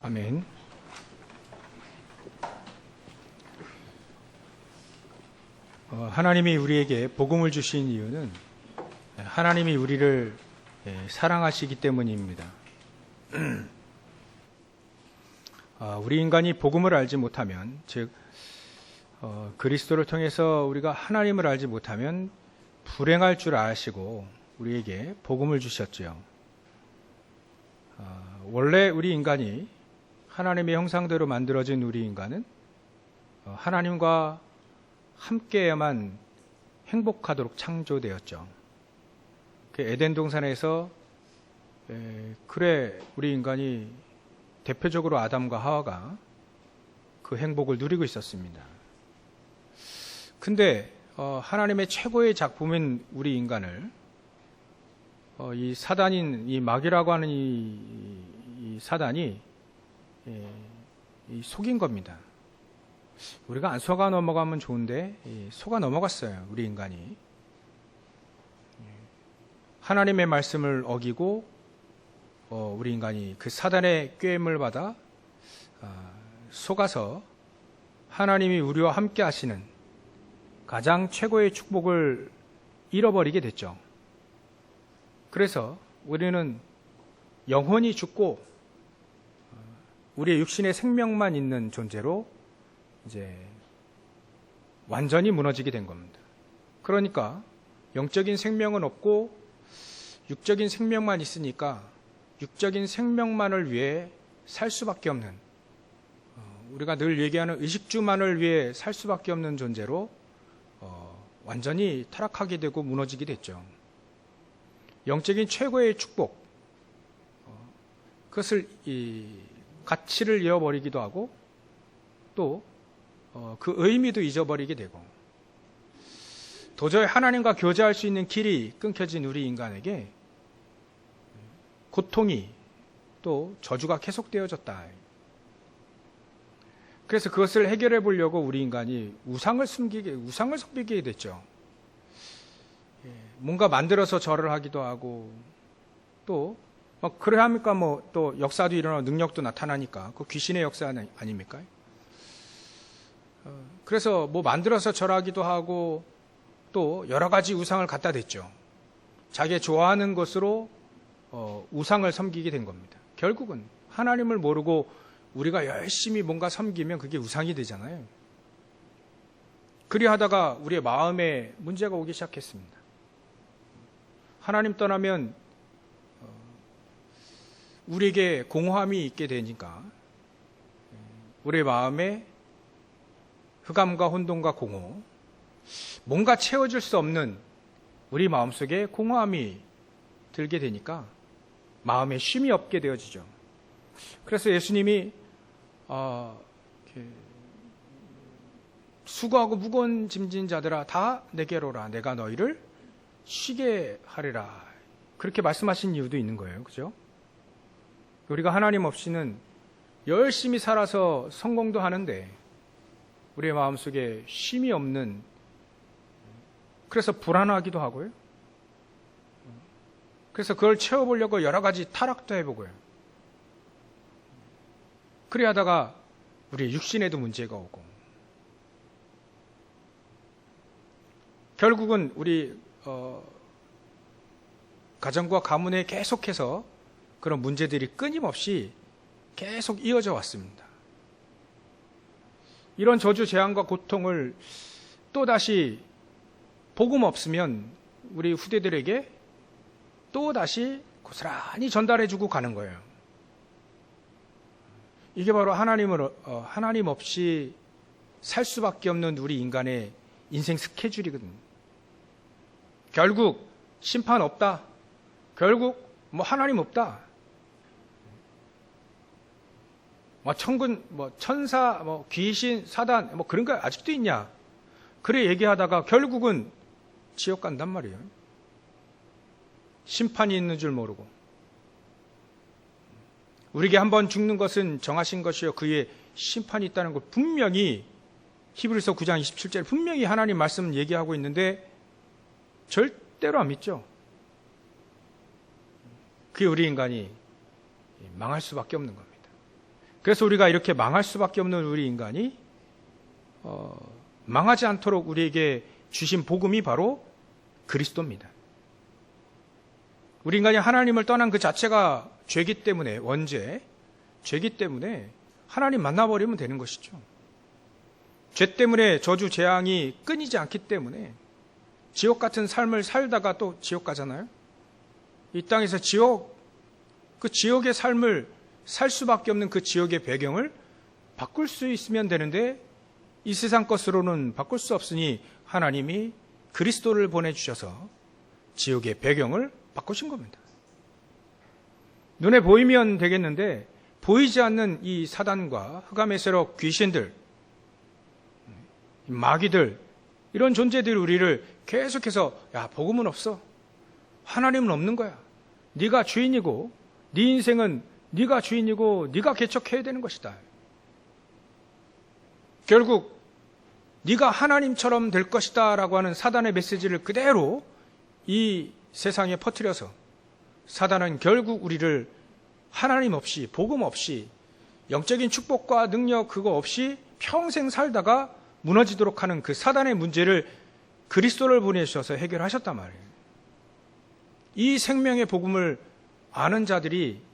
아멘. 하나님이 우리에게 복음을 주신 이유는 하나님이 우리를 사랑하시기 때문입니다. 우리 인간이 복음을 알지 못하면, 즉 그리스도를 통해서 우리가 하나님을 알지 못하면 불행할 줄 아시고 우리에게 복음을 주셨지요. 원래 우리 인간이 하나님의 형상대로 만들어진 우리 인간은 하나님과 함께야만 행복하도록 창조되었죠. 그 에덴 동산에서 그래 우리 인간이 대표적으로 아담과 하와가 그 행복을 누리고 있었습니다. 근데 하나님의 최고의 작품인 우리 인간을 이 사단인 이 마귀라고 하는 이 사단이 속인 겁니다. 우리가 안 속아 넘어가면 좋은데 속아 넘어갔어요. 우리 인간이 하나님의 말씀을 어기고 우리 인간이 그 사단의 꾀임을 받아 속아서 하나님이 우리와 함께 하시는 가장 최고의 축복을 잃어버리게 됐죠. 그래서 우리는 영혼이 죽고 우리의 육신의 생명만 있는 존재로 이제 완전히 무너지게 된 겁니다. 그러니까 영적인 생명은 없고 육적인 생명만 있으니까 육적인 생명만을 위해 살 수밖에 없는, 우리가 늘 얘기하는 의식주만을 위해 살 수밖에 없는 존재로 완전히 타락하게 되고 무너지게 됐죠. 영적인 최고의 축복, 그것을 가치를 잃어버리기도 하고 또 그 의미도 잊어버리게 되고, 도저히 하나님과 교제할 수 있는 길이 끊겨진 우리 인간에게 고통이 또 저주가 계속되어졌다. 그래서 그것을 해결해 보려고 우리 인간이 우상을 섬기게 됐죠. 뭔가 만들어서 절을 하기도 하고, 또 그래 합니까? 또 역사도 일어나고 능력도 나타나니까 그 귀신의 역사 아닙니까? 그래서 만들어서 절하기도 하고 또 여러 가지 우상을 갖다 댔죠. 자기 좋아하는 것으로 우상을 섬기게 된 겁니다. 결국은 하나님을 모르고 우리가 열심히 뭔가 섬기면 그게 우상이 되잖아요. 그리하다가 우리의 마음에 문제가 오기 시작했습니다. 하나님 떠나면 우리에게 공허함이 있게 되니까 우리의 마음에 흑암과 혼돈과 공허, 뭔가 채워줄 수 없는 우리 마음속에 공허함이 들게 되니까 마음에 쉼이 없게 되어지죠. 그래서 예수님이 수고하고 무거운 짐진 자들아 다 내게로 오라, 내가 너희를 쉬게 하리라, 그렇게 말씀하신 이유도 있는 거예요. 그죠? 우리가 하나님 없이는 열심히 살아서 성공도 하는데 우리의 마음속에 쉼이 없는, 그래서 불안하기도 하고요. 그래서 그걸 채워보려고 여러 가지 타락도 해보고요. 그래 하다가 우리의 육신에도 문제가 오고, 결국은 우리 가정과 가문에 계속해서 그런 문제들이 끊임없이 계속 이어져 왔습니다. 이런 저주, 재앙과 고통을 또다시 복음 없으면 우리 후대들에게 또다시 고스란히 전달해주고 가는 거예요. 이게 바로 하나님 없이 살 수밖에 없는 우리 인간의 인생 스케줄이거든요. 결국 심판 없다. 결국 하나님 없다. 천군, 천사, 귀신, 사단, 그런 거 아직도 있냐? 그래 얘기하다가 결국은 지옥 간단 말이에요. 심판이 있는 줄 모르고. 우리에게 한번 죽는 것은 정하신 것이요 그의 심판이 있다는 걸 분명히 히브리서 9장 27절에 분명히 하나님 말씀 얘기하고 있는데 절대로 안 믿죠. 그게 우리 인간이 망할 수밖에 없는 겁니다. 그래서 우리가 이렇게 망할 수밖에 없는 우리 인간이 망하지 않도록 우리에게 주신 복음이 바로 그리스도입니다. 우리 인간이 하나님을 떠난 그 자체가 죄기 때문에, 원죄, 죄기 때문에 하나님 만나버리면 되는 것이죠. 죄 때문에 저주 재앙이 끊이지 않기 때문에 지옥 같은 삶을 살다가 또 지옥 가잖아요. 이 땅에서 그 지옥의 삶을 살 수밖에 없는 그 지옥의 배경을 바꿀 수 있으면 되는데 이 세상 것으로는 바꿀 수 없으니 하나님이 그리스도를 보내주셔서 지옥의 배경을 바꾸신 겁니다. 눈에 보이면 되겠는데 보이지 않는 이 사단과 흑암의 세력, 귀신들, 마귀들, 이런 존재들이 우리를 계속해서 야, 복음은 없어. 하나님은 없는 거야. 네가 주인이고 네 인생은 네가 주인이고 네가 개척해야 되는 것이다. 결국 네가 하나님처럼 될 것이다 라고 하는 사단의 메시지를 그대로 이 세상에 퍼뜨려서 사단은 결국 우리를 하나님 없이, 복음 없이, 영적인 축복과 능력 그거 없이 평생 살다가 무너지도록 하는 그 사단의 문제를 그리스도를 보내주셔서 해결하셨단 말이에요. 이 생명의 복음을 아는 자들이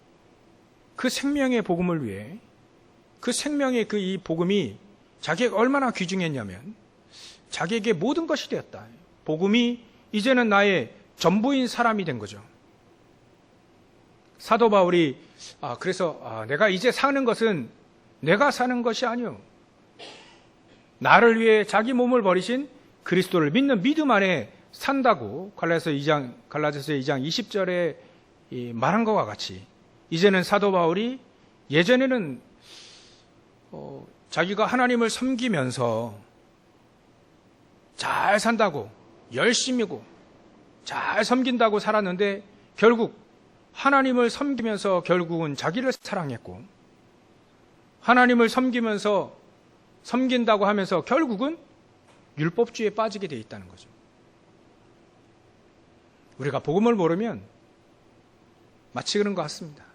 그 생명의 복음을 위해, 그 생명의 이 복음이 자기에게 얼마나 귀중했냐면 자기에게 모든 것이 되었다. 복음이 이제는 나의 전부인 사람이 된 거죠. 사도 바울이 그래서 내가 이제 사는 것은 내가 사는 것이 아니요, 나를 위해 자기 몸을 버리신 그리스도를 믿는 믿음 안에 산다고 갈라디아서 2장 20절에 말한 것과 같이 이제는 사도 바울이 예전에는 자기가 하나님을 섬기면서 잘 산다고, 열심이고 잘 섬긴다고 살았는데 결국 하나님을 섬기면서 결국은 자기를 사랑했고, 하나님을 섬긴다고 하면서 결국은 율법주의에 빠지게 돼 있다는 거죠. 우리가 복음을 모르면 마치 그런 것 같습니다.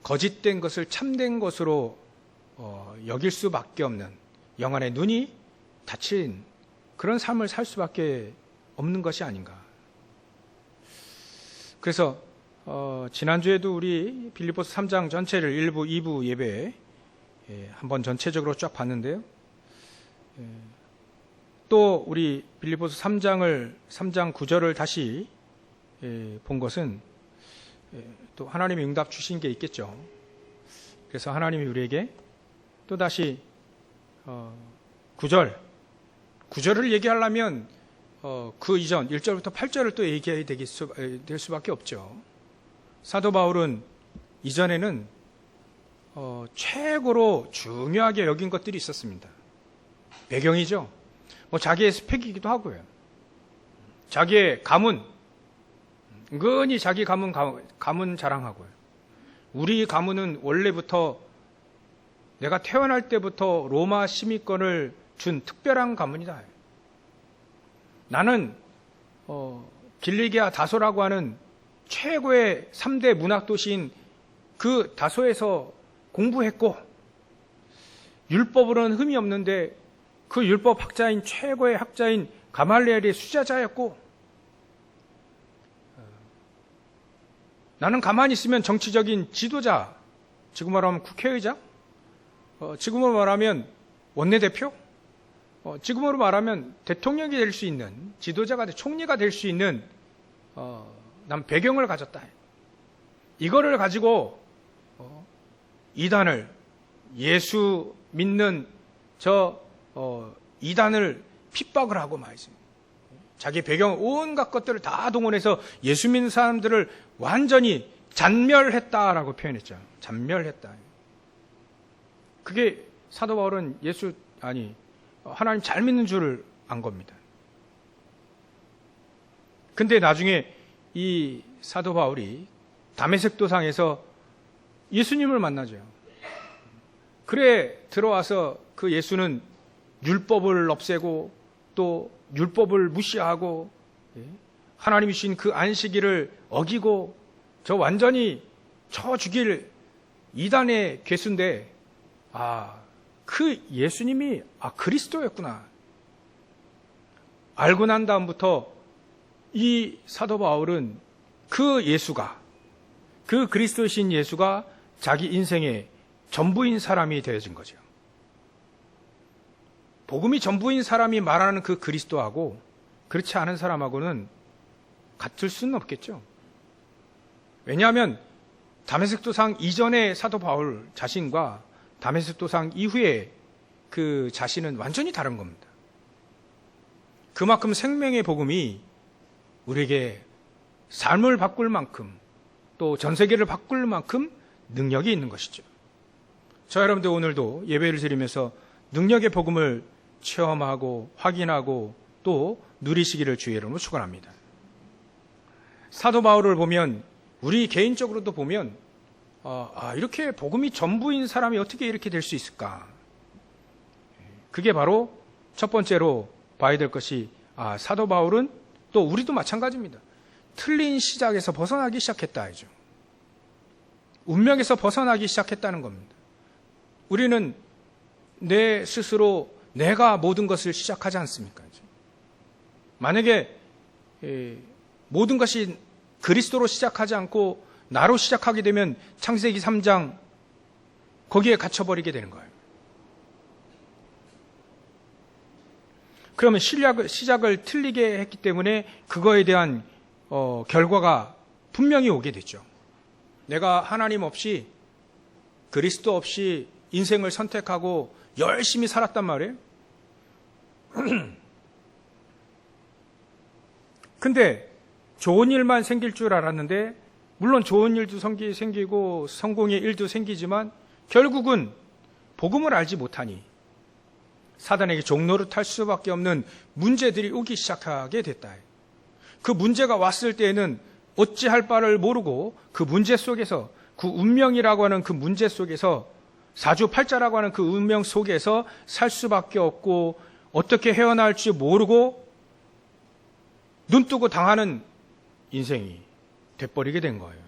거짓된 것을 참된 것으로 여길 수밖에 없는, 영안의 눈이 닫힌 그런 삶을 살 수밖에 없는 것이 아닌가. 그래서 지난주에도 우리 빌립보서 3장 전체를 1부, 2부 예배에 한번 전체적으로 쫙 봤는데요. 또 우리 빌립보서 3장 9절을 다시 본 것은 또 하나님이 응답 주신 게 있겠죠. 그래서 하나님이 우리에게 또 다시 9절을 얘기하려면 그 이전 1절부터 8절을 또 얘기해야 될 수밖에 없죠. 사도 바울은 이전에는 최고로 중요하게 여긴 것들이 있었습니다. 배경이죠. 자기의 스펙이기도 하고요. 자기의 가문, 은근히 자기 가문 자랑하고요. 우리 가문은 원래부터 내가 태어날 때부터 로마 시민권을 준 특별한 가문이다. 나는 길리기아 다소라고 하는 최고의 3대 문학도시인 그 다소에서 공부했고, 율법으로는 흠이 없는데 그 율법 학자인 최고의 학자인 가말리엘의 수자자였고, 나는 가만히 있으면 정치적인 지도자, 지금으로 말하면 국회의장, 지금으로 말하면 원내대표, 지금으로 말하면 대통령이 될 수 있는, 지도자가 총리가 될 수 있는 난 배경을 가졌다. 이거를 가지고 이단을, 예수 믿는 이단을 핍박을 하고 말이죠. 자기 배경 온갖 것들을 다 동원해서 예수 믿는 사람들을 완전히 잔멸했다라고 표현했죠. 잔멸했다. 그게 사도 바울은 하나님 잘 믿는 줄을 안 겁니다. 근데 나중에 이 사도 바울이 다메섹 도상에서 예수님을 만나죠. 그래 들어와서 그 예수는 율법을 없애고 또 율법을 무시하고 하나님이 주신 그 안식일을 어기고 완전히 쳐 죽일 이단의 괴수인데 그 예수님이 그리스도였구나. 알고 난 다음부터 이 사도 바울은 그 예수가, 그 그리스도신 예수가 자기 인생의 전부인 사람이 되어진 거죠. 복음이 전부인 사람이 말하는 그 그리스도하고 그렇지 않은 사람하고는 같을 수는 없겠죠. 왜냐하면 다메섹 도상 이전의 사도 바울 자신과 다메섹 도상 이후의 그 자신은 완전히 다른 겁니다. 그만큼 생명의 복음이 우리에게 삶을 바꿀 만큼 또 전 세계를 바꿀 만큼 능력이 있는 것이죠. 저 여러분들 오늘도 예배를 드리면서 능력의 복음을 체험하고 확인하고 또 누리시기를 주의 이름으로 축원합니다. 사도 바울을 보면 우리 개인적으로도 보면 이렇게 복음이 전부인 사람이 어떻게 이렇게 될 수 있을까? 그게 바로 첫 번째로 봐야 될 것이 사도 바울은 또 우리도 마찬가지입니다. 틀린 시작에서 벗어나기 시작했다 하죠. 운명에서 벗어나기 시작했다는 겁니다. 우리는 내 스스로 내가 모든 것을 시작하지 않습니까? 만약에 모든 것이 그리스도로 시작하지 않고 나로 시작하게 되면 창세기 3장 거기에 갇혀버리게 되는 거예요. 그러면 시작을 틀리게 했기 때문에 그거에 대한 결과가 분명히 오게 되죠. 내가 하나님 없이 그리스도 없이 인생을 선택하고 열심히 살았단 말이에요. 근데 좋은 일만 생길 줄 알았는데 물론 좋은 일도 생기고 성공의 일도 생기지만 결국은 복음을 알지 못하니 사단에게 종노릇할 수밖에 없는 문제들이 오기 시작하게 됐다. 그 문제가 왔을 때에는 어찌할 바를 모르고 그 문제 속에서 그 운명이라고 하는 그 문제 속에서 사주팔자라고 하는 그 운명 속에서 살 수밖에 없고 어떻게 헤어나올지 모르고 눈뜨고 당하는 인생이 돼버리게 된 거예요.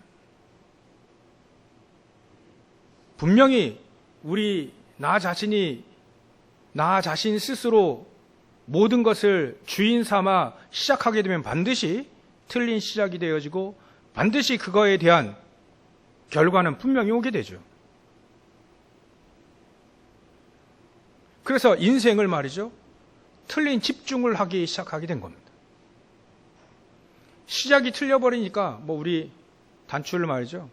분명히 나 자신 스스로 모든 것을 주인 삼아 시작하게 되면 반드시 틀린 시작이 되어지고 반드시 그거에 대한 결과는 분명히 오게 되죠. 그래서 인생을 말이죠. 틀린 집중을 하기 시작하게 된 겁니다. 시작이 틀려버리니까 우리 단추를 말이죠.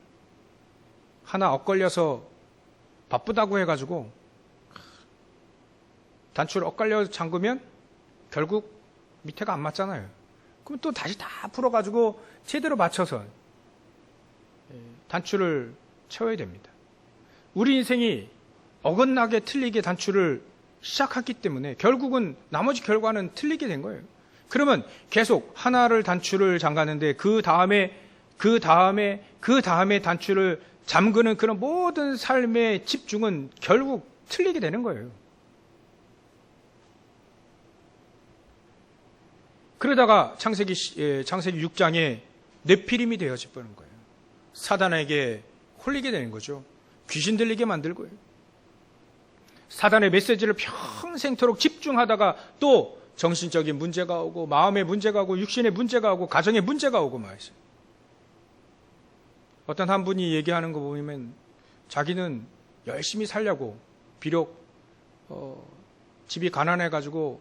하나 엇걸려서 바쁘다고 해가지고 단추를 엇갈려 잠그면 결국 밑에가 안 맞잖아요. 그럼 또 다시 다 풀어가지고 제대로 맞춰서 단추를 채워야 됩니다. 우리 인생이 어긋나게 틀리게 단추를 시작했기 때문에 결국은 나머지 결과는 틀리게 된 거예요. 그러면 계속 하나를 단추를 잠가는데 그 다음에 단추를 잠그는 그런 모든 삶의 집중은 결국 틀리게 되는 거예요. 그러다가 창세기 6장에 네피림이 되어져 버리는 거예요. 사단에게 홀리게 되는 거죠. 귀신 들리게 만들고요. 사단의 메시지를 평생토록 집중하다가 또 정신적인 문제가 오고 마음의 문제가 오고 육신의 문제가 오고 가정의 문제가 오고 말이죠. 어떤 한 분이 얘기하는 거 보면 자기는 열심히 살려고 비록 집이 가난해가지고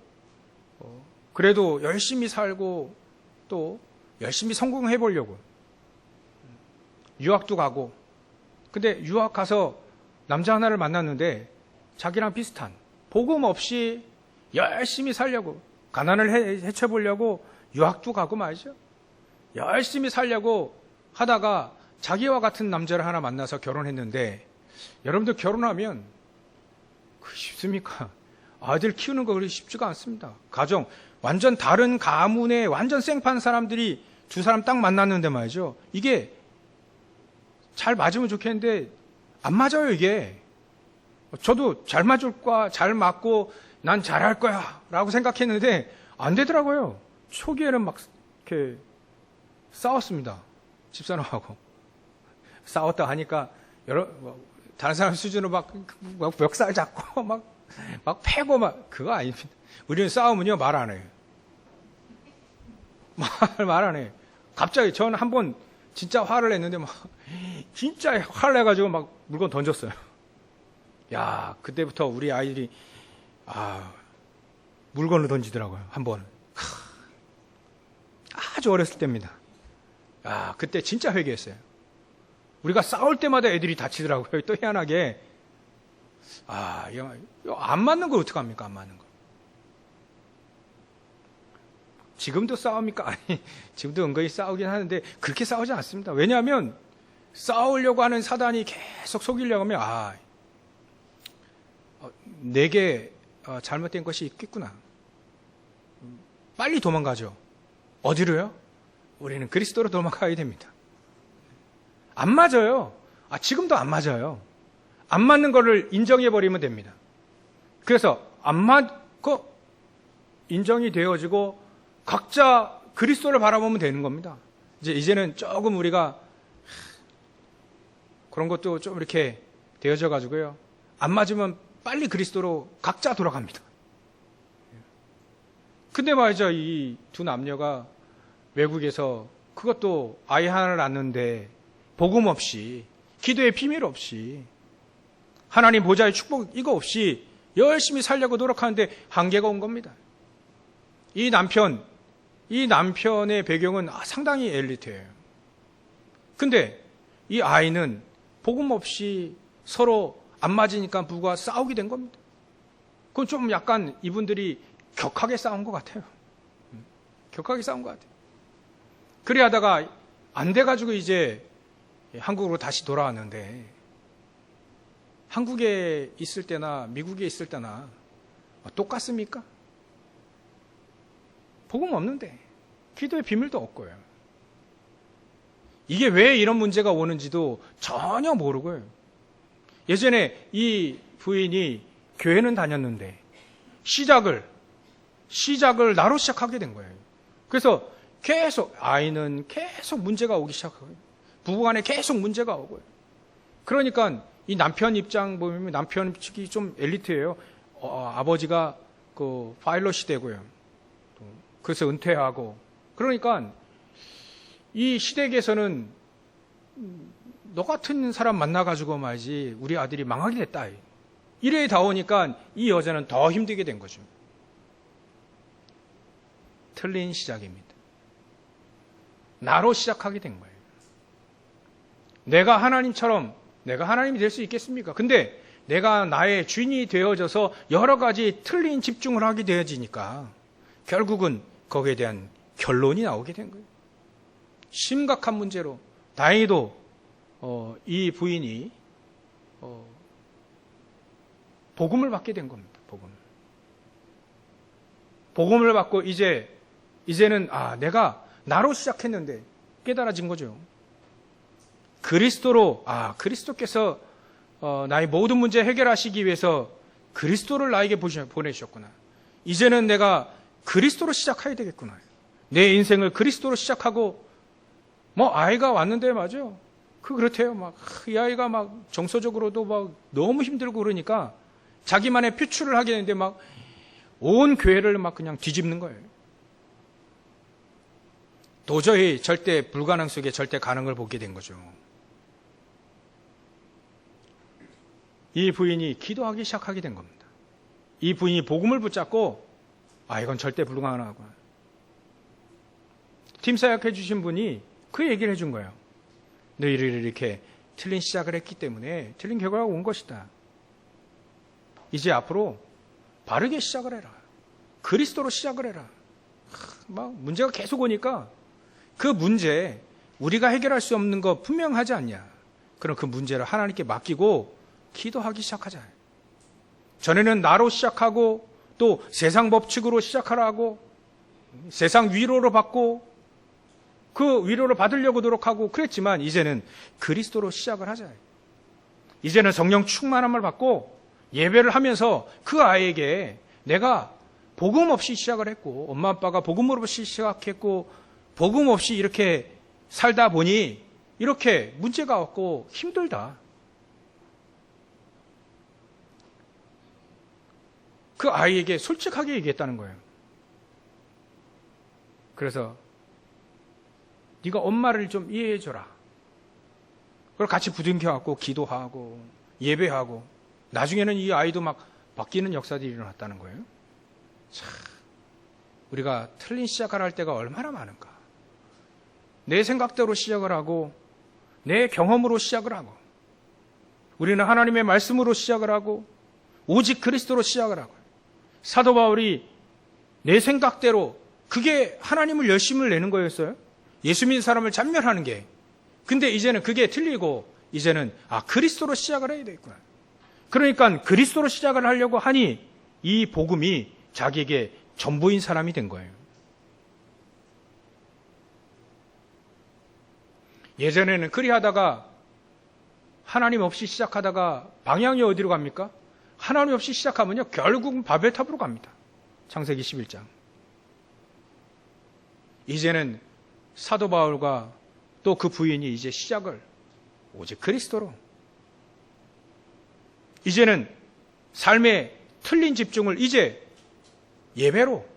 그래도 열심히 살고 또 열심히 성공해 보려고 유학도 가고 근데 유학 가서 남자 하나를 만났는데 자기랑 비슷한 복음 없이 열심히 살려고 가난을 헤쳐보려고 유학도 가고 말이죠. 열심히 살려고 하다가 자기와 같은 남자를 하나 만나서 결혼했는데 여러분들 결혼하면 쉽습니까? 아들 키우는 거 그리 쉽지가 않습니다. 가정 완전 다른 가문의 완전 생판 사람들이 두 사람 딱 만났는데 말이죠. 이게 잘 맞으면 좋겠는데 안 맞아요 이게. 저도 잘 맞을 거야, 잘 맞고 난 잘할 거야 라고 생각했는데 안 되더라고요. 초기에는 막 이렇게 싸웠습니다. 집사람하고. 싸웠다 하니까 다른 사람 수준으로 막 멱살 잡고 막 패고 그거 아닙니다. 우리는 싸우면요 말 안 해요. 말 안 해요. 갑자기 저는 한번 진짜 화를 냈는데 진짜 화를 내가지고 막 물건 던졌어요. 야, 그때부터 우리 아이들이 물건을 던지더라고요. 한 번은. 아주 어렸을 때입니다. 그때 진짜 회개했어요. 우리가 싸울 때마다 애들이 다치더라고요. 또 희한하게. 이거 안 맞는 걸 어떡합니까? 안 맞는 거. 지금도 싸웁니까? 아니, 지금도 은근히 싸우긴 하는데 그렇게 싸우지 않습니다. 왜냐하면 싸우려고 하는 사단이 계속 속이려고 하면 내게 잘못된 것이 있겠구나. 빨리 도망가죠. 어디로요? 우리는 그리스도로 도망가야 됩니다. 안 맞아요. 지금도 안 맞아요. 안 맞는 거를 인정해버리면 됩니다. 그래서 안 맞고 인정이 되어지고 각자 그리스도를 바라보면 되는 겁니다. 이제는 조금 우리가 그런 것도 좀 이렇게 되어져 가지고요. 안 맞으면 빨리 그리스도로 각자 돌아갑니다. 근데 말이죠. 이 두 남녀가 외국에서 그것도 아이 하나를 낳는데 복음 없이, 기도의 비밀 없이, 하나님 보좌의 축복 이거 없이 열심히 살려고 노력하는데 한계가 온 겁니다. 이 남편의 배경은 상당히 엘리트예요. 근데 이 아이는 복음 없이 서로 안 맞으니까 부부가 싸우게 된 겁니다. 그건 좀 약간 이분들이 격하게 싸운 것 같아요. 격하게 싸운 것 같아요. 그래 하다가 안 돼가지고 이제 한국으로 다시 돌아왔는데, 한국에 있을 때나 미국에 있을 때나 똑같습니까? 복음 없는데 기도의 비밀도 없고요. 이게 왜 이런 문제가 오는지도 전혀 모르고요. 예전에 이 부인이 교회는 다녔는데 시작을 나로 시작하게 된 거예요. 그래서 계속 아이는 계속 문제가 오기 시작하고요. 부부간에 계속 문제가 오고요. 그러니까 이 남편 입장 보면 남편 측이 좀 엘리트예요. 아버지가 그 파일럿이 되고요. 그래서 은퇴하고. 그러니까 이 시댁에서는 너 같은 사람 만나가지고 말이지 우리 아들이 망하게 됐다. 이래 다 오니까 이 여자는 더 힘들게 된 거죠. 틀린 시작입니다. 나로 시작하게 된 거예요. 내가 하나님이 될 수 있겠습니까? 근데 내가 나의 주인이 되어져서 여러 가지 틀린 집중을 하게 되어지니까 결국은 거기에 대한 결론이 나오게 된 거예요. 심각한 문제로. 다행히도 이 부인이 복음을 받게 된 겁니다. 복음을 받고 이제는 내가 나로 시작했는데 깨달아진 거죠. 그리스도께서 나의 모든 문제 해결하시기 위해서 그리스도를 나에게 보내주셨구나. 이제는 내가 그리스도로 시작해야 되겠구나. 내 인생을 그리스도로 시작하고, 아이가 왔는데, 맞아요. 그렇대요. 이 아이가 정서적으로도 너무 힘들고 그러니까 자기만의 표출을 하게 되는데 온 교회를 그냥 뒤집는 거예요. 도저히 절대 불가능 속에 절대 가능을 보게 된 거죠. 이 부인이 기도하기 시작하게 된 겁니다. 이 부인이 복음을 붙잡고 이건 절대 불가능하구나. 팀 사역해 주신 분이 그 얘기를 해준 거예요. 너희를 이렇게 틀린 시작을 했기 때문에 틀린 결과가 온 것이다. 이제 앞으로 바르게 시작을 해라. 그리스도로 시작을 해라. 문제가 계속 오니까 그 문제 우리가 해결할 수 없는 거 분명하지 않냐. 그럼 그 문제를 하나님께 맡기고 기도하기 시작하자. 전에는 나로 시작하고 또 세상 법칙으로 시작하라고 세상 위로로 받고 그 위로를 받으려고 노력하고 그랬지만 이제는 그리스도로 시작을 하자. 이제는 성령 충만함을 받고 예배를 하면서 그 아이에게 내가 복음 없이 시작을 했고 엄마 아빠가 복음 없이 시작했고 복음 없이 이렇게 살다 보니 이렇게 문제가 왔고 힘들다. 그 아이에게 솔직하게 얘기했다는 거예요. 그래서 네가 엄마를 좀 이해해줘라. 그걸 같이 부둥켜갖고 기도하고 예배하고 나중에는 이 아이도 막 바뀌는 역사들이 일어났다는 거예요. 참, 우리가 틀린 시작을 할 때가 얼마나 많은가. 내 생각대로 시작을 하고 내 경험으로 시작을 하고 우리는 하나님의 말씀으로 시작을 하고 오직 그리스도로 시작을 하고 사도 바울이 내 생각대로 그게 하나님을 열심을 내는 거였어요. 예수 믿는 사람을 잔멸하는 게. 근데 이제는 그게 틀리고 이제는 그리스도로 시작을 해야 되겠구나. 그러니까 그리스도로 시작을 하려고 하니 이 복음이 자기에게 전부인 사람이 된 거예요. 예전에는 그리하다가 하나님 없이 시작하다가 방향이 어디로 갑니까? 하나님 없이 시작하면요 결국은 바벨탑으로 갑니다. 창세기 11장. 이제는 사도 바울과 또 그 부인이 이제 시작을 오직 그리스도로, 이제는 삶의 틀린 집중을 이제 예배로,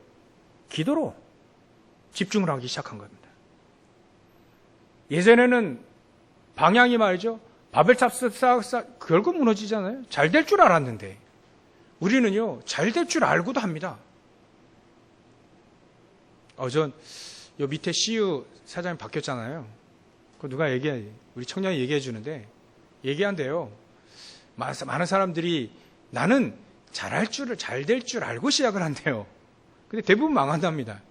기도로 집중을 하기 시작한 겁니다. 예전에는 방향이 말이죠, 바벨탑 결국 무너지잖아요. 잘 될 줄 알았는데 우리는요 잘 될 줄 알고도 합니다. 전 요 밑에 CU 사장님 바뀌었잖아요. 그 누가 우리 청년이 얘기해 주는데 얘기한대요. 많은 사람들이 나는 잘 될 줄 알고 시작을 한대요. 근데 대부분 망한답니다.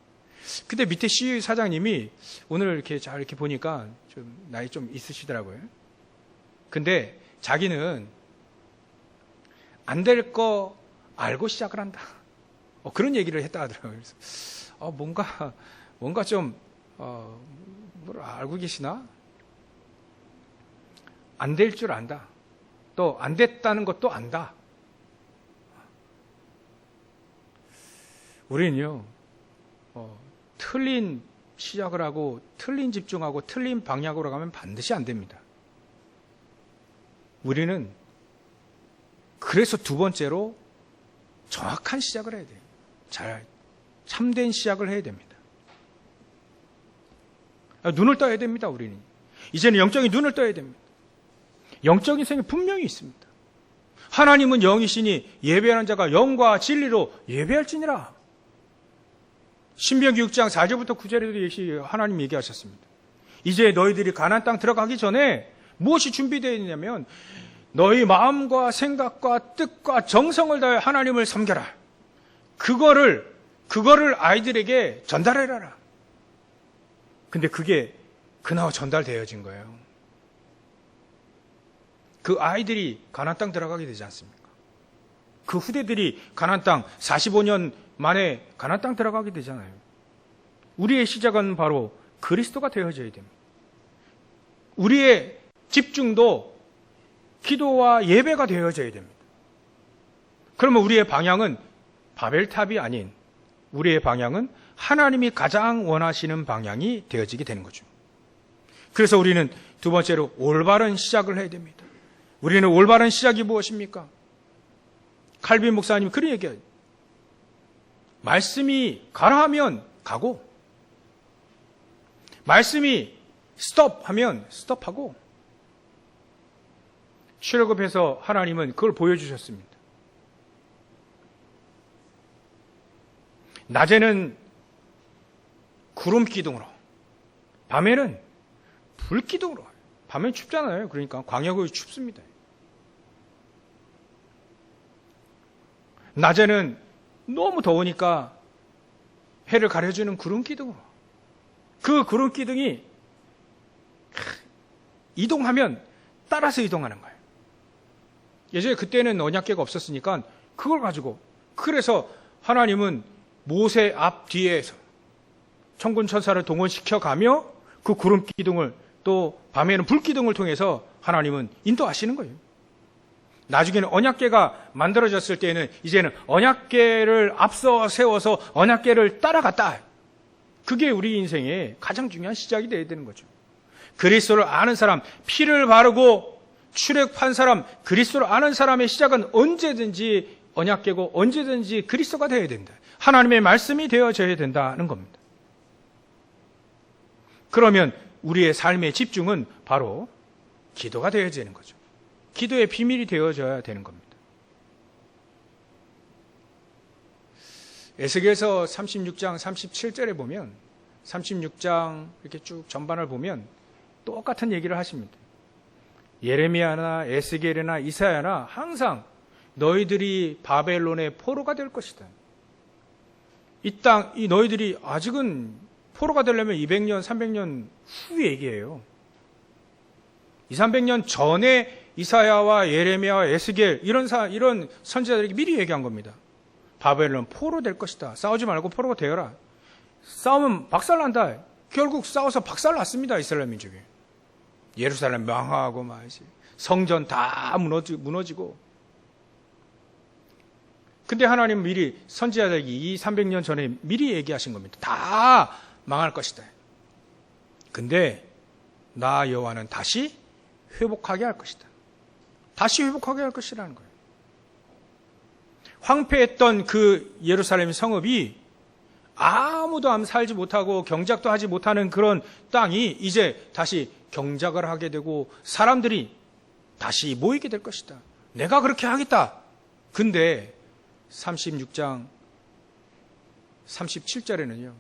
근데 밑에 CU 사장님이 오늘 이렇게 보니까 좀 나이 좀 있으시더라고요. 근데 자기는 안 될 거 알고 시작을 한다. 그런 얘기를 했다 하더라고요. 그래서 뭔가 좀 뭘 알고 계시나? 안 될 줄 안다. 또 안 됐다는 것도 안다. 우리는요 틀린 시작을 하고 틀린 집중하고 틀린 방향으로 가면 반드시 안 됩니다. 우리는 그래서 두 번째로 정확한 시작을 해야 돼요. 참된 시작을 해야 됩니다. 눈을 떠야 됩니다. 우리는 이제는 영적인 눈을 떠야 됩니다. 영적인 생이 분명히 있습니다. 하나님은 영이시니 예배하는 자가 영과 진리로 예배할지니라. 신명기 6장 4절부터 9절에도 하나님 얘기하셨습니다. 이제 너희들이 가나안 땅 들어가기 전에 무엇이 준비되어 있냐면 너희 마음과 생각과 뜻과 정성을 다해 하나님을 섬겨라. 그거를 아이들에게 전달해라. 근데 그게 그나마 전달되어진 거예요. 그 아이들이 가나안 땅 들어가게 되지 않습니까? 그 후대들이 가나안 땅 45년 만에 가나안 땅 들어가게 되잖아요. 우리의 시작은 바로 그리스도가 되어져야 됩니다. 우리의 집중도 기도와 예배가 되어져야 됩니다. 그러면 우리의 방향은 바벨탑이 아닌 우리의 방향은 하나님이 가장 원하시는 방향이 되어지게 되는 거죠. 그래서 우리는 두 번째로 올바른 시작을 해야 됩니다. 우리는 올바른 시작이 무엇입니까? 칼빈 목사님 그런 얘기해요. 말씀이 가라 하면 가고 말씀이 스톱 하면 스톱하고 출애굽해서 하나님은 그걸 보여주셨습니다. 낮에는 구름 기둥으로, 밤에는 불 기둥으로. 밤엔 춥잖아요. 그러니까 광야국이 춥습니다. 낮에는 너무 더우니까 해를 가려주는 구름 기둥으로. 그 구름 기둥이 이동하면 따라서 이동하는 거예요. 예전에 그때는 언약궤가 없었으니까 그걸 가지고, 그래서 하나님은 모세 앞 뒤에서 천군 천사를 동원시켜 가며 그 구름 기둥을, 또 밤에는 불 기둥을 통해서 하나님은 인도하시는 거예요. 나중에는 언약궤가 만들어졌을 때는 이제는 언약궤를 앞서 세워서 언약궤를 따라갔다. 그게 우리 인생의 가장 중요한 시작이 되어야 되는 거죠. 그리스도를 아는 사람, 피를 바르고 출애굽한 사람, 그리스도를 아는 사람의 시작은 언제든지 언약궤고 언제든지 그리스도가 되어야 된다. 하나님의 말씀이 되어져야 된다는 겁니다. 그러면 우리의 삶의 집중은 바로 기도가 되어야 되는 거죠. 기도의 비밀이 되어져야 되는 겁니다. 에스겔서 36장 37절에 보면 36장 이렇게 쭉 전반을 보면 똑같은 얘기를 하십니다. 예레미야나 에스겔이나 이사야나 항상 너희들이 바벨론의 포로가 될 것이다. 이 너희들이 아직은 포로가 되려면 200년, 300년 후 얘기예요. 300년 전에 이사야와 예레미야와 에스겔 이런 선지자들에게 미리 얘기한 겁니다. 바벨론 포로 될 것이다. 싸우지 말고 포로가 되어라. 싸우면 박살난다. 결국 싸워서 박살났습니다. 이스라엘 민족이. 예루살렘 망하고 말이지. 성전 다 무너지고. 근데 하나님 미리 선지자들에게 이 300년 전에 미리 얘기하신 겁니다. 다 망할 것이다. 근데 나 여호와는 다시 회복하게 할 것이다. 다시 회복하게 할 것이라는 거예요. 황폐했던 그 예루살렘 성읍이 아무도 살지 못하고 경작도 하지 못하는 그런 땅이 이제 다시 경작을 하게 되고 사람들이 다시 모이게 될 것이다. 내가 그렇게 하겠다. 근데 36장 37절에는요.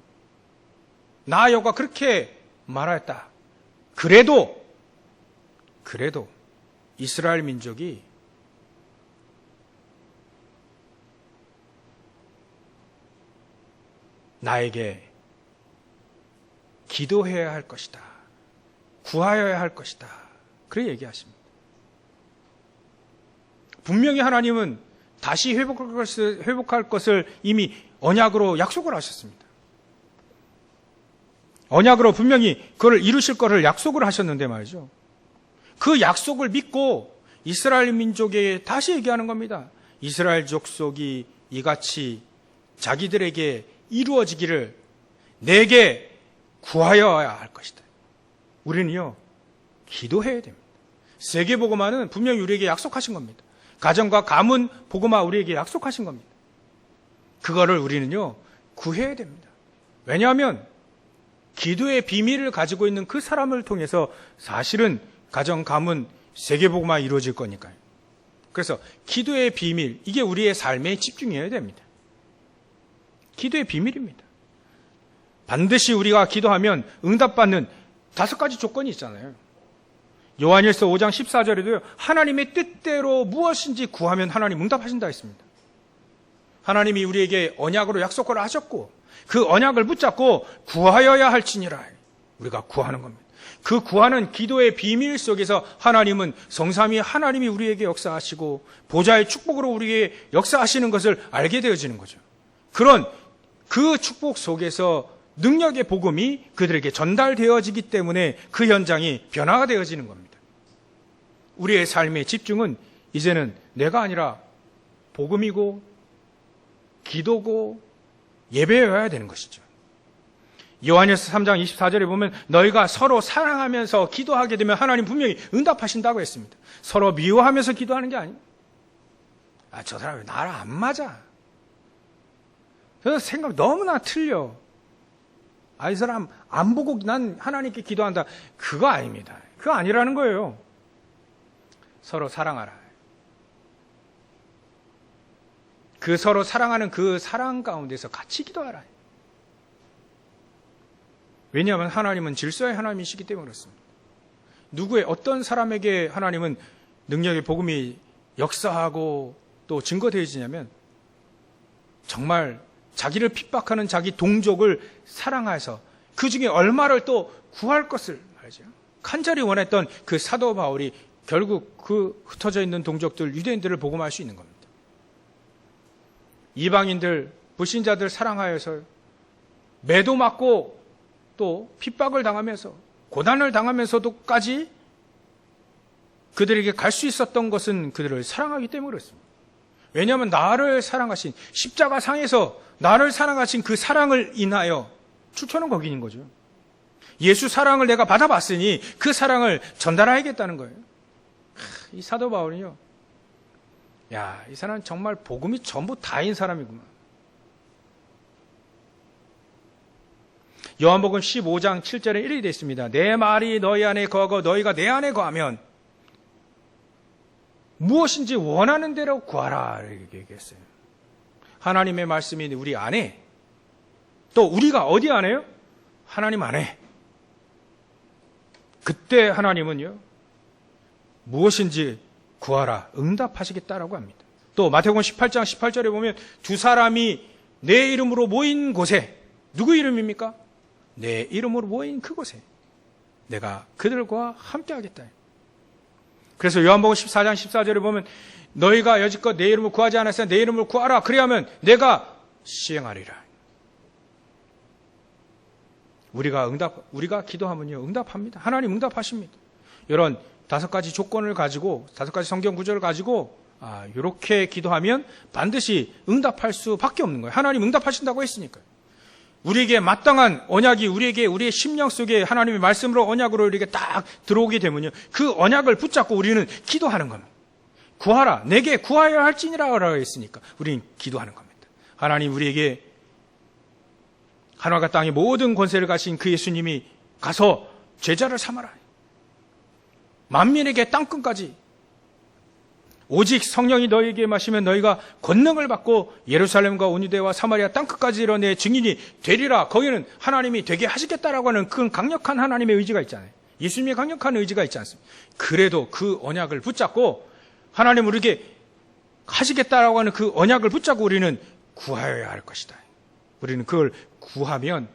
나 여호와가 그렇게 말하였다. 그래도 이스라엘 민족이 나에게 기도해야 할 것이다. 구하여야 할 것이다. 그렇게 얘기하십니다. 분명히 하나님은 다시 회복할 것을 이미 언약으로 약속을 하셨습니다. 언약으로 분명히 그걸 이루실 것을 약속을 하셨는데 말이죠. 그 약속을 믿고 이스라엘 민족에게 다시 얘기하는 겁니다. 이스라엘 족속이 이같이 자기들에게 이루어지기를 내게 구하여야 할 것이다. 우리는요, 기도해야 됩니다. 세계복음화는 분명히 우리에게 약속하신 겁니다. 가정과 가문 복음화 우리에게 약속하신 겁니다. 그거를 우리는요, 구해야 됩니다. 왜냐하면 기도의 비밀을 가지고 있는 그 사람을 통해서 사실은 가정, 가문, 세계복음화 이루어질 거니까요. 그래서 기도의 비밀, 이게 우리의 삶에 집중해야 됩니다. 기도의 비밀입니다. 반드시 우리가 기도하면 응답받는 5가지 조건이 있잖아요. 요한일서 5장 14절에도요. 하나님의 뜻대로 무엇인지 구하면 하나님 응답하신다 했습니다. 하나님이 우리에게 언약으로 약속을 하셨고 그 언약을 붙잡고 구하여야 할지니라. 우리가 구하는 겁니다. 그 구하는 기도의 비밀 속에서 하나님은 성삼위 하나님이 우리에게 역사하시고 보좌의 축복으로 우리에게 역사하시는 것을 알게 되어지는 거죠. 그런 그 축복 속에서 능력의 복음이 그들에게 전달되어지기 때문에 그 현장이 변화가 되어지는 겁니다. 우리의 삶의 집중은 이제는 내가 아니라 복음이고 기도고 예배여야 되는 것이죠. 요한일서 3장 24절에 보면 너희가 서로 사랑하면서 기도하게 되면 하나님 분명히 응답하신다고 했습니다. 서로 미워하면서 기도하는 게 아니에요. 저 사람이 나랑 안 맞아. 저 생각 너무나 틀려. 이 사람 안 보고 난 하나님께 기도한다. 그거 아닙니다. 그거 아니라는 거예요. 서로 사랑하라. 그 서로 사랑하는 그 사랑 가운데서 같이 기도하라. 왜냐하면 하나님은 질서의 하나님이시기 때문에 그렇습니다. 누구의 어떤 사람에게 하나님은 능력의 복음이 역사하고 또 증거되어지냐면 정말 자기를 핍박하는 자기 동족을 사랑해서 그 중에 얼마를 또 구할 것을 말이죠. 간절히 원했던 그 사도 바울이 결국 그 흩어져 있는 동족들, 유대인들을 복음할 수 있는 겁니다. 이방인들, 불신자들 사랑하여서 매도 맞고 또 핍박을 당하면서 고난을 당하면서도까지 그들에게 갈 수 있었던 것은 그들을 사랑하기 때문에 그렇습니다. 왜냐하면 나를 사랑하신 십자가 상에서 나를 사랑하신 그 사랑을 인하여 출처는 거기 있는 거죠. 예수 사랑을 내가 받아봤으니 그 사랑을 전달해야겠다는 거예요. 이 사도 바울은요, 야, 이 사람은 정말 복음이 전부 다인 사람이구나. 요한복음 15장 7절에 이렇게 되어 있습니다. 내 말이 너희 안에 거하고 너희가 내 안에 거하면 무엇인지 원하는 대로 구하라. 이렇게 얘기했어요. 하나님의 말씀이 우리 안에, 또 우리가 어디 안에요? 하나님 안에. 그때 하나님은요, 무엇인지 구하라, 응답하시겠다라고 합니다. 또 마태복음 18장 18절에 보면 두 사람이 내 이름으로 모인 곳에, 누구 이름입니까? 내 이름으로 모인 그곳에 내가 그들과 함께 하겠다. 그래서 요한복음 14장 14절에 보면 너희가 여지껏 내 이름을 구하지 않았으면 내 이름을 구하라. 그래야면 내가 시행하리라. 우리가 기도하면요, 응답합니다. 하나님 응답하십니다. 이런 5가지 조건을 가지고, 5가지 성경 구절을 가지고, 이렇게 기도하면 반드시 응답할 수밖에 없는 거예요. 하나님 응답하신다고 했으니까요. 우리에게 마땅한 언약이 우리의 심령 속에 하나님의 말씀으로 언약으로 이렇게 딱 들어오게 되면요, 그 언약을 붙잡고 우리는 기도하는 겁니다. 구하라, 내게 구하여야 할지니라고 했으니까 우리는 기도하는 겁니다. 하나님 우리에게 하늘과 땅의 모든 권세를 가신 그 예수님이 가서 제자를 삼아라. 만민에게 땅끝까지 오직 성령이 너희에게 마시면 너희가 권능을 받고 예루살렘과 온 유대와 사마리아 땅끝까지 이르러 내 증인이 되리라. 거기는 하나님이 되게 하시겠다라고 하는 그 강력한 하나님의 의지가 있잖아요. 예수님의 강력한 의지가 있지 않습니까? 그래도 그 언약을 붙잡고 하나님 우리에게 하시겠다라고 하는 그 언약을 붙잡고 우리는 구하여야 할 것이다. 우리는 그걸 구하면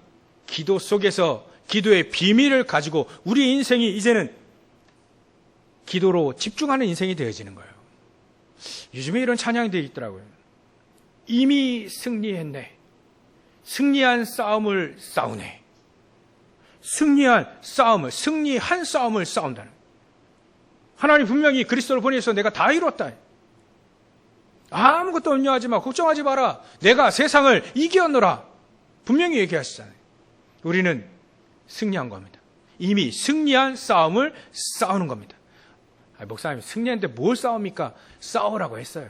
기도 속에서 기도의 비밀을 가지고 우리 인생이 이제는 기도로 집중하는 인생이 되어지는 거예요. 요즘에 이런 찬양들이 있더라고요. 이미 승리했네. 승리한 싸움을 싸우네. 승리한 싸움을 싸운다는. 하나님 분명히 그리스도를 보내서 내가 다 이뤘다. 아무것도 염려하지 마. 걱정하지 마라. 내가 세상을 이겼노라. 분명히 얘기하시잖아요. 우리는 승리한 겁니다. 이미 승리한 싸움을 싸우는 겁니다. 목사님, 승리했는데 뭘 싸웁니까? 싸우라고 했어요.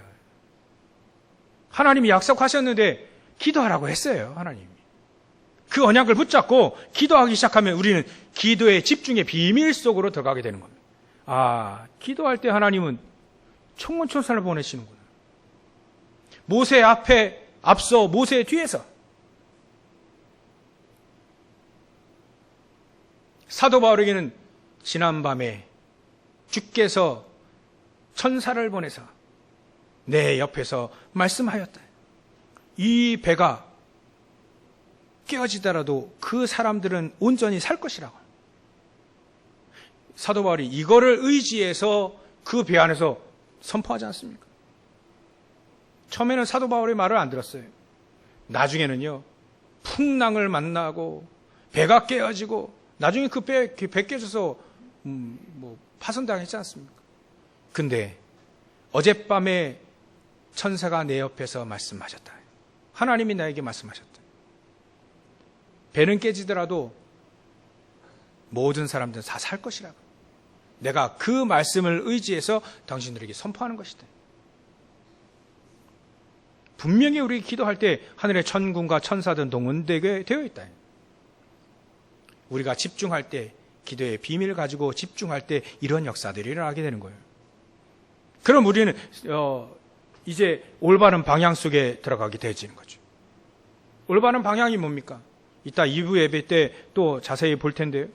하나님이 약속하셨는데 기도하라고 했어요. 하나님이. 그 언약을 붙잡고 기도하기 시작하면 우리는 기도의 집중의 비밀 속으로 들어가게 되는 겁니다. 기도할 때 하나님은 천군천사를 보내시는구나. 모세 앞서 모세 뒤에서. 사도 바울에게는 지난밤에 주께서 천사를 보내서 내 옆에서 말씀하였다. 이 배가 깨어지더라도 그 사람들은 온전히 살 것이라고. 사도 바울이 이거를 의지해서 그 배 안에서 선포하지 않습니까? 처음에는 사도 바울의 말을 안 들었어요. 나중에는요, 풍랑을 만나고 배가 깨어지고 나중에 그 배 깨져서 파손당했지 않습니까? 근데 어젯밤에 천사가 내 옆에서 말씀하셨다. 하나님이 나에게 말씀하셨다. 배는 깨지더라도 모든 사람들은 다 살 것이라고. 내가 그 말씀을 의지해서 당신들에게 선포하는 것이다. 분명히 우리 기도할 때 하늘의 천군과 천사들은 동원되게 되어 있다. 우리가 집중할 때, 기도의 비밀을 가지고 집중할 때 이런 역사들이 일어나게 되는 거예요. 그럼 우리는 이제 올바른 방향 속에 들어가게 되어지는 거죠. 올바른 방향이 뭡니까? 이따 2부 예배 때 또 자세히 볼 텐데요.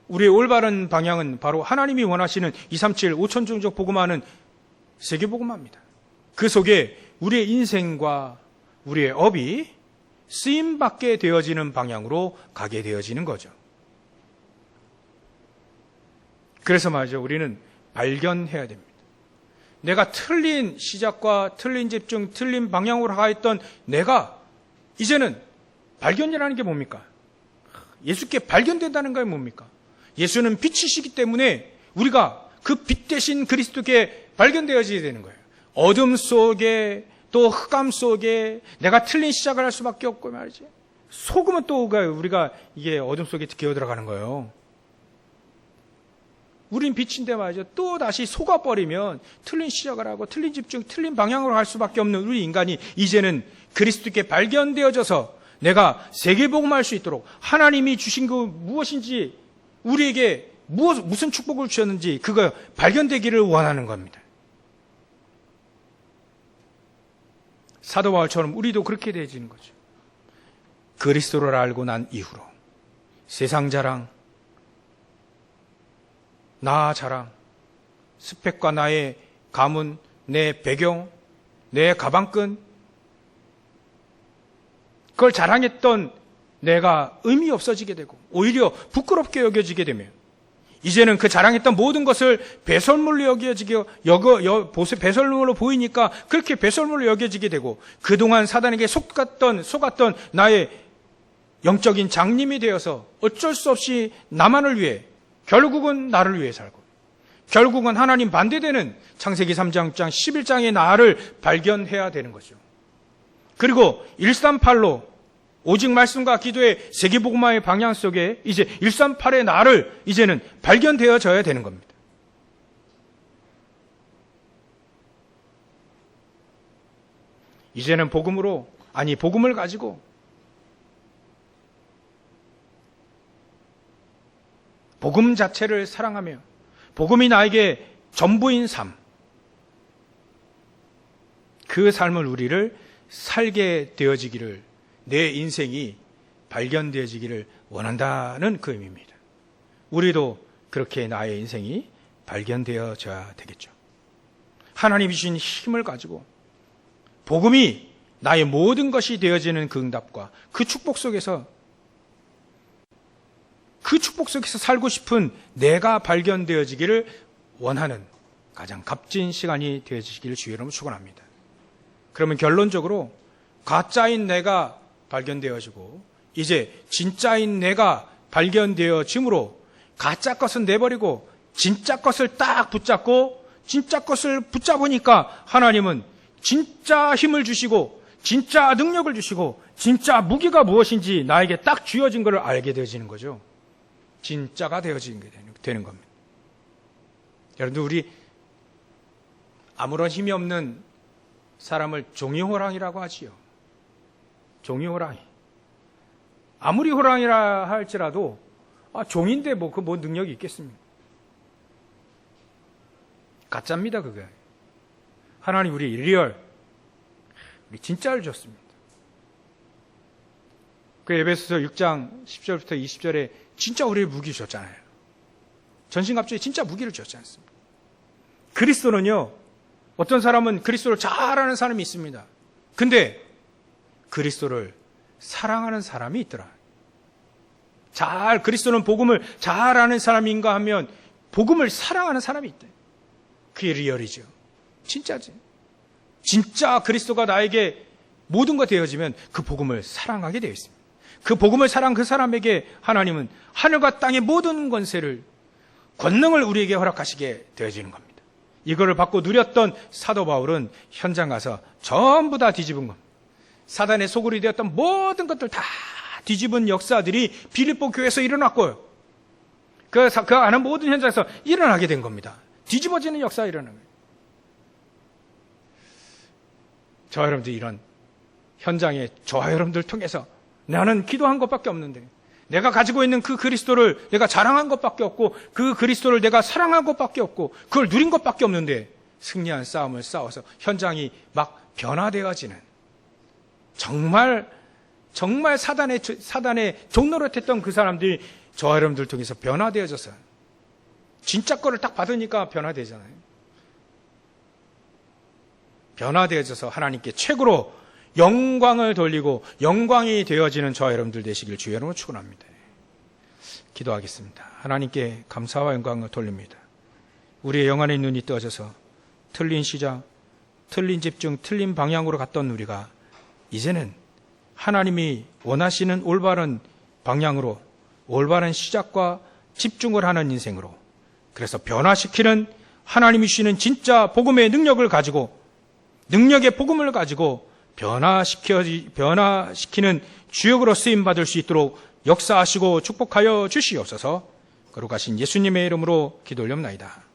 우리의 올바른 방향은 바로 하나님이 원하시는 237 5천종족 복음화는 세계복음화입니다. 그 속에 우리의 인생과 우리의 업이 쓰임받게 되어지는 방향으로 가게 되어지는 거죠. 그래서 말이죠, 우리는 발견해야 됩니다. 내가 틀린 시작과 틀린 집중, 틀린 방향으로 가했던 내가 이제는 발견이라는 게 뭡니까? 예수께 발견된다는 게 뭡니까? 예수는 빛이시기 때문에 우리가 그 빛 대신 그리스도께 발견되어지게 되는 거예요. 어둠 속에 또 흑암 속에 내가 틀린 시작을 할 수밖에 없고 말이지. 속으면 또 우리가 이게 어둠 속에 기어 들어가는 거예요. 우린 빛인데 말이죠. 또 다시 속아버리면 틀린 시작을 하고 틀린 집중, 틀린 방향으로 갈 수밖에 없는 우리 인간이 이제는 그리스도께 발견되어져서 내가 세계복음할 수 있도록 하나님이 주신 그 무엇인지 우리에게 무슨 축복을 주셨는지 그거 발견되기를 원하는 겁니다. 사도 바울처럼 우리도 그렇게 되어지는 거죠. 그리스도를 알고 난 이후로 세상 자랑, 나 자랑, 스펙과 나의 가문, 내 배경, 내 가방끈, 그걸 자랑했던 내가 의미 없어지게 되고 오히려 부끄럽게 여겨지게 되며 이제는 그 자랑했던 모든 것을 배설물로 여겨지게 배설물로 보이니까 그렇게 배설물로 여겨지게 되고 그동안 사단에게 속았던 나의 영적인 장님이 되어서 어쩔 수 없이 나만을 위해 결국은 나를 위해 살고 결국은 하나님 반대되는 창세기 3장 11장의 나를 발견해야 되는 거죠. 그리고 138로 오직 말씀과 기도의 세계복음화의 방향 속에 이제 138의 나를 이제는 발견되어져야 되는 겁니다. 이제는 복음을 가지고 복음 자체를 사랑하며 복음이 나에게 전부인 삶, 그 삶을 우리를 살게 되어지기를 내 인생이 발견되어지기를 원한다는 그 의미입니다. 우리도 그렇게 나의 인생이 발견되어져야 되겠죠. 하나님이 주신 힘을 가지고 복음이 나의 모든 것이 되어지는 그 응답과 그 축복 속에서 살고 싶은 내가 발견되어지기를 원하는 가장 값진 시간이 되어지기를 주의 이름으로 축원합니다. 그러면 결론적으로 가짜인 내가 발견되어지고 이제 진짜인 내가 발견되어짐으로 가짜 것은 내버리고 진짜 것을 딱 붙잡고 진짜 것을 붙잡으니까 하나님은 진짜 힘을 주시고 진짜 능력을 주시고 진짜 무기가 무엇인지 나에게 딱 쥐어진 것을 알게 되어지는 거죠. 진짜가 되어지게 되는 겁니다. 여러분들 우리 아무런 힘이 없는 사람을 종이호랑이라고 하지요. 종이호랑이. 아무리 호랑이라 할지라도 종인데 뭐 능력이 있겠습니까? 가짜입니다, 그게. 하나님 우리 리얼, 우리 진짜를 줬습니다. 그 에베소서 6장 10절부터 20절에 진짜 우리의 무기 주셨잖아요. 전신갑주에 진짜 무기를 주셨지 않습니까? 그리스도는요, 어떤 사람은 그리스도를 잘 아는 사람이 있습니다. 근데 그리스도를 사랑하는 사람이 있더라. 그리스도는 복음을 잘 아는 사람인가 하면 복음을 사랑하는 사람이 있대. 그게 리얼이죠. 진짜지. 진짜 그리스도가 나에게 모든 것 되어지면 그 복음을 사랑하게 되어 있습니다. 그 복음을 사랑한 그 사람에게 하나님은 하늘과 땅의 모든 권능을 우리에게 허락하시게 되어지는 겁니다. 이거를 받고 누렸던 사도 바울은 현장 가서 전부 다 뒤집은 겁니다. 사단의 소굴이 되었던 모든 것들 다 뒤집은 역사들이 빌립보 교회에서 일어났고요. 그 아는 모든 현장에서 일어나게 된 겁니다. 뒤집어지는 역사가 일어나는 거예요. 저와 여러분들 이런 현장에 저와 여러분들 통해서 나는 기도한 것밖에 없는데 내가 가지고 있는 그 그리스도를 내가 자랑한 것밖에 없고 그 그리스도를 내가 사랑한 것밖에 없고 그걸 누린 것밖에 없는데 승리한 싸움을 싸워서 현장이 막 변화되어지는 정말 사단의 종노릇했던 그 사람들이 저와 여러분들 통해서 변화되어져서 진짜 거를 딱 받으니까 변화되잖아요. 변화되어져서 하나님께 최고로 영광을 돌리고 영광이 되어지는 저와 여러분들 되시길 주의 이름으로 축원합니다. 기도하겠습니다. 하나님께 감사와 영광을 돌립니다. 우리의 영안의 눈이 떠져서 틀린 시작, 틀린 집중, 틀린 방향으로 갔던 우리가 이제는 하나님이 원하시는 올바른 방향으로 올바른 시작과 집중을 하는 인생으로 그래서 변화시키는 하나님이 주시는 진짜 복음의 능력을 가지고 능력의 복음을 가지고 변화시키는 주역으로 쓰임받을 수 있도록 역사하시고 축복하여 주시옵소서. 거룩하신 예수님의 이름으로 기도 올렵나이다.